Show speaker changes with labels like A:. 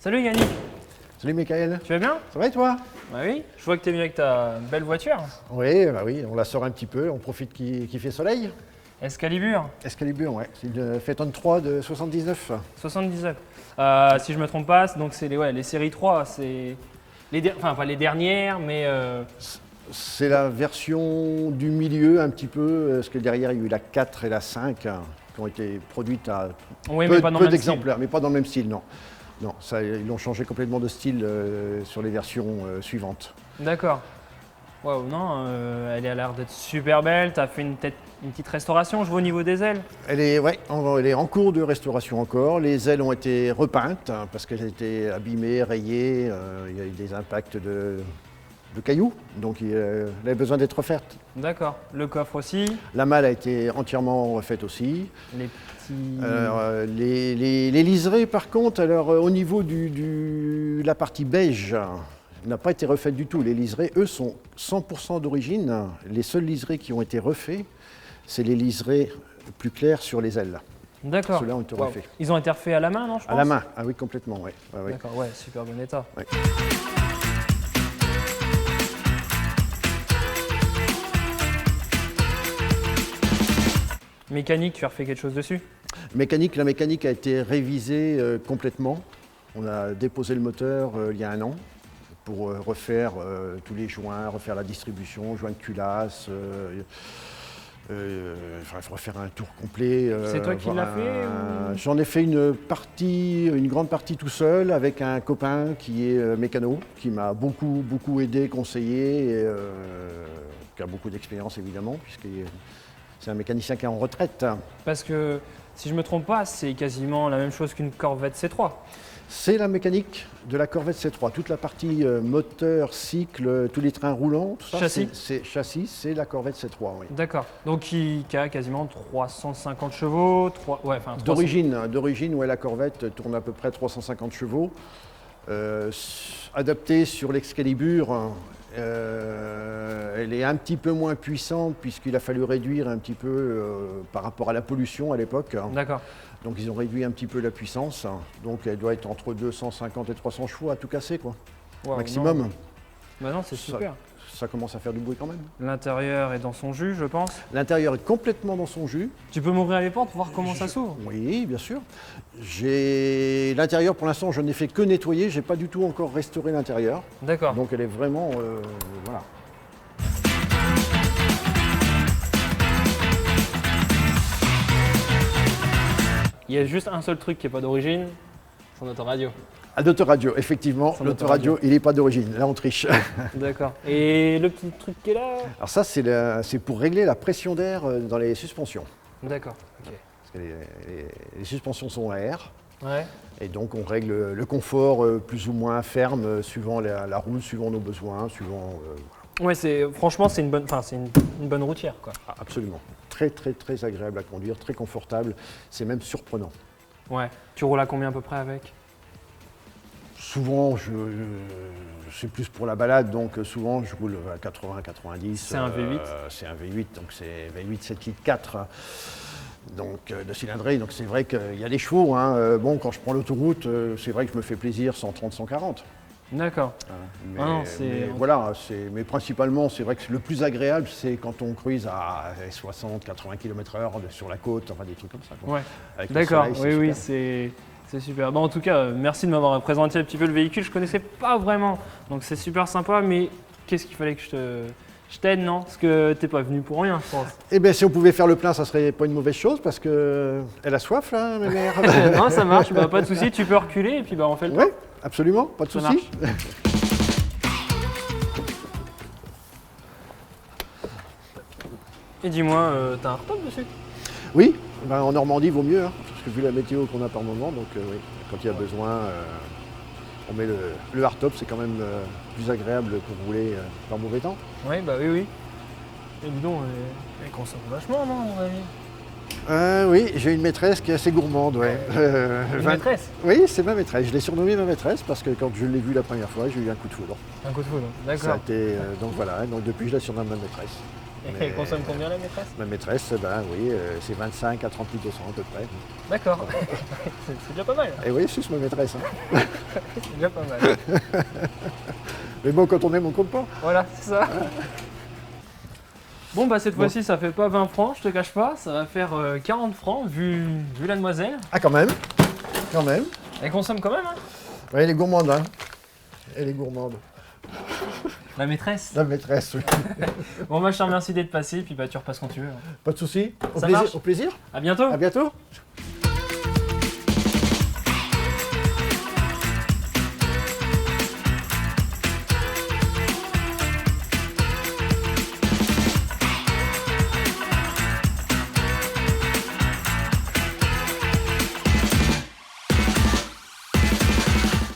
A: Salut Yannick,
B: Salut Michael,
A: tu vas bien?
B: ça va et toi?
A: Bah oui, je vois que tu es venu avec ta belle voiture.
B: Oui, bah oui, on la sort un petit peu, on profite qu'il fait soleil.
A: Excalibur,
B: Excalibur, ouais, c'est une Phaeton 3 de 79.
A: 79. Si je me trompe pas, donc c'est les séries 3, c'est enfin pas les dernières, mais
B: C'est la version du milieu un petit peu, parce que derrière il y a eu la 4 et la 5 qui ont été produites à
A: oui, mais pas dans le
B: peu
A: même style.
B: d'exemplaires, mais pas dans le même style, non. Non, ça, ils ont changé complètement de style sur les versions suivantes.
A: D'accord. Waouh, non, elle a l'air d'être super belle. Tu as fait une petite restauration, je vois au niveau des ailes.
B: Elle est, ouais, elle est en cours de restauration encore. Les ailes ont été repeintes parce qu'elles étaient abîmées, rayées. Il y a eu des impacts de cailloux, donc elle avait besoin d'être refaite.
A: D'accord. Le coffre aussi.
B: La malle a été entièrement refaite aussi.
A: Les petits.
B: Les liserés, par contre, alors, au niveau de la partie beige, n'a pas été refaite du tout. Les liserés, eux, sont 100% d'origine. Les seuls liserés qui ont été refaits, c'est les liserés plus clairs sur les ailes.
A: D'accord.
B: Ceux-là ont été
A: Waouh.
B: refaits.
A: Ils ont été refaits à la main, non, je pense?
B: À la main, ah oui, complètement, oui. Ouais, ouais.
A: D'accord, ouais, super bon état.
B: Ouais.
A: Mécanique, tu as refait quelque chose dessus?
B: La mécanique a été révisée complètement. On a déposé le moteur il y a un an pour refaire tous les joints, refaire la distribution, joints de culasse, refaire un tour complet.
A: C'est toi qui l'as fait ou...
B: J'en ai fait une grande partie tout seul avec un copain qui est mécano, qui m'a beaucoup aidé, conseillé, et qui a beaucoup d'expérience évidemment, puisque c'est un mécanicien qui est en retraite.
A: Parce que, si je me trompe pas, c'est quasiment la même chose qu'une Corvette C3.
B: C'est la mécanique de la Corvette C3. Toute la partie moteur, cycle, tous les trains roulants, tout ça,
A: Châssis.
B: c'est la Corvette C3, oui.
A: D'accord. Donc, qui a quasiment 350 chevaux, 300.
B: D'origine, ouais, la Corvette tourne à peu près 350 chevaux. Adaptée sur l'Excalibur, elle est un petit peu moins puissante puisqu'il a fallu réduire un petit peu par rapport à la pollution à l'époque.
A: D'accord.
B: Donc ils ont réduit un petit peu la puissance. Donc elle doit être entre 250 et 300 chevaux à tout casser, quoi.
A: Waouh,
B: Maximum.
A: non. Bah non, c'est super.
B: Ça commence à faire du bruit quand même.
A: L'intérieur est dans son jus, je pense.
B: L'intérieur est complètement dans son jus.
A: Tu peux m'ouvrir les portes pour voir comment ça s'ouvre?
B: Oui, bien sûr. L'intérieur, pour l'instant, je n'ai fait que nettoyer. Je n'ai pas du tout encore restauré l'intérieur.
A: D'accord.
B: Donc elle est vraiment... voilà.
A: Il y a juste un seul truc qui n'est pas d'origine, son autoradio.
B: Ah, l'autoradio, effectivement.
A: Son
B: L'autoradio,
A: autoradio.
B: il n'est pas d'origine. Là, on triche.
A: D'accord. Et le petit truc qui est là?
B: Alors ça, c'est pour régler la pression d'air dans les suspensions.
A: D'accord. Ok.
B: Parce que les suspensions sont à air.
A: Ouais.
B: Et donc on règle le confort plus ou moins ferme suivant la route, suivant nos besoins, suivant...
A: Ouais, franchement, c'est une bonne routière, quoi.
B: Ah, absolument. Très agréable à conduire, très confortable. C'est même surprenant.
A: Ouais. Tu roules à combien à peu près avec?
B: Souvent, c'est plus pour la balade, donc souvent je roule à 80, 90.
A: C'est un V8?
B: C'est un V8, donc c'est V8 7 litres 4. Donc de cylindrée, donc c'est vrai qu'il y a des chevaux. Hein. Bon, quand je prends l'autoroute, c'est vrai que je me fais plaisir 130, 140.
A: D'accord.
B: Mais,
A: Ah non,
B: voilà, mais principalement, c'est vrai que le plus agréable, c'est quand on cruise à 60, 80 km/h sur la côte, enfin des trucs comme ça. Quoi.
A: Ouais.
B: Avec le
A: D'accord.
B: soleil,
A: Oui,
B: super.
A: c'est super. Bon, en tout cas, merci de m'avoir présenté un petit peu le véhicule. Je connaissais pas vraiment, donc c'est super sympa. Mais qu'est-ce qu'il fallait que je t'aide, non? Parce que t'es pas venu pour rien, je pense.
B: Eh bien, si on pouvait faire le plein, ça serait pas une mauvaise chose, parce que elle a soif, là, ma mère.
A: Non, ça marche. Bah, pas de souci. Tu peux reculer et puis bah on fait le.
B: Oui, absolument, pas de
A: Ça
B: souci.
A: Et dis-moi, t'as un hardtop dessus?
B: Oui, ben, en Normandie, vaut mieux, hein, parce que vu la météo qu'on a par moment, donc oui, quand il y a besoin, on met le hardtop, c'est quand même plus agréable pour rouler par mauvais temps.
A: Oui, bah oui. Et dis donc, elle consomme vachement, non, à mon avis?
B: Oui, j'ai une maîtresse qui est assez gourmande, ouais.
A: Une maîtresse?
B: Oui, c'est ma maîtresse. Je l'ai surnommée ma maîtresse parce que quand je l'ai vue la première fois, j'ai eu un coup de foudre.
A: Un coup de foudre,
B: Ça a
A: d'accord.
B: été, donc voilà, donc depuis je la surnomme ma maîtresse.
A: Et elle consomme combien la maîtresse?
B: Ma maîtresse, ben oui, c'est 25 à 30 litres de sang à peu près.
A: D'accord. C'est déjà pas mal.
B: Et oui, c'est ma maîtresse. Hein.
A: C'est déjà pas mal.
B: Mais bon, quand on aime, on compte pas.
A: Voilà, c'est ça. Bon, bah cette fois-ci, ça fait pas 20 francs, je te cache pas. Ça va faire 40 francs vu la demoiselle.
B: Ah, quand même. Quand même.
A: Elle consomme quand même, hein.
B: Ouais, elle est gourmande, hein. Elle est gourmande.
A: La maîtresse.
B: La maîtresse, oui.
A: Bon, bah je te remercie d'être passé, puis bah tu repasses quand tu veux.
B: Pas de souci.
A: Ça marche.
B: Au plaisir.
A: À bientôt.
B: À bientôt.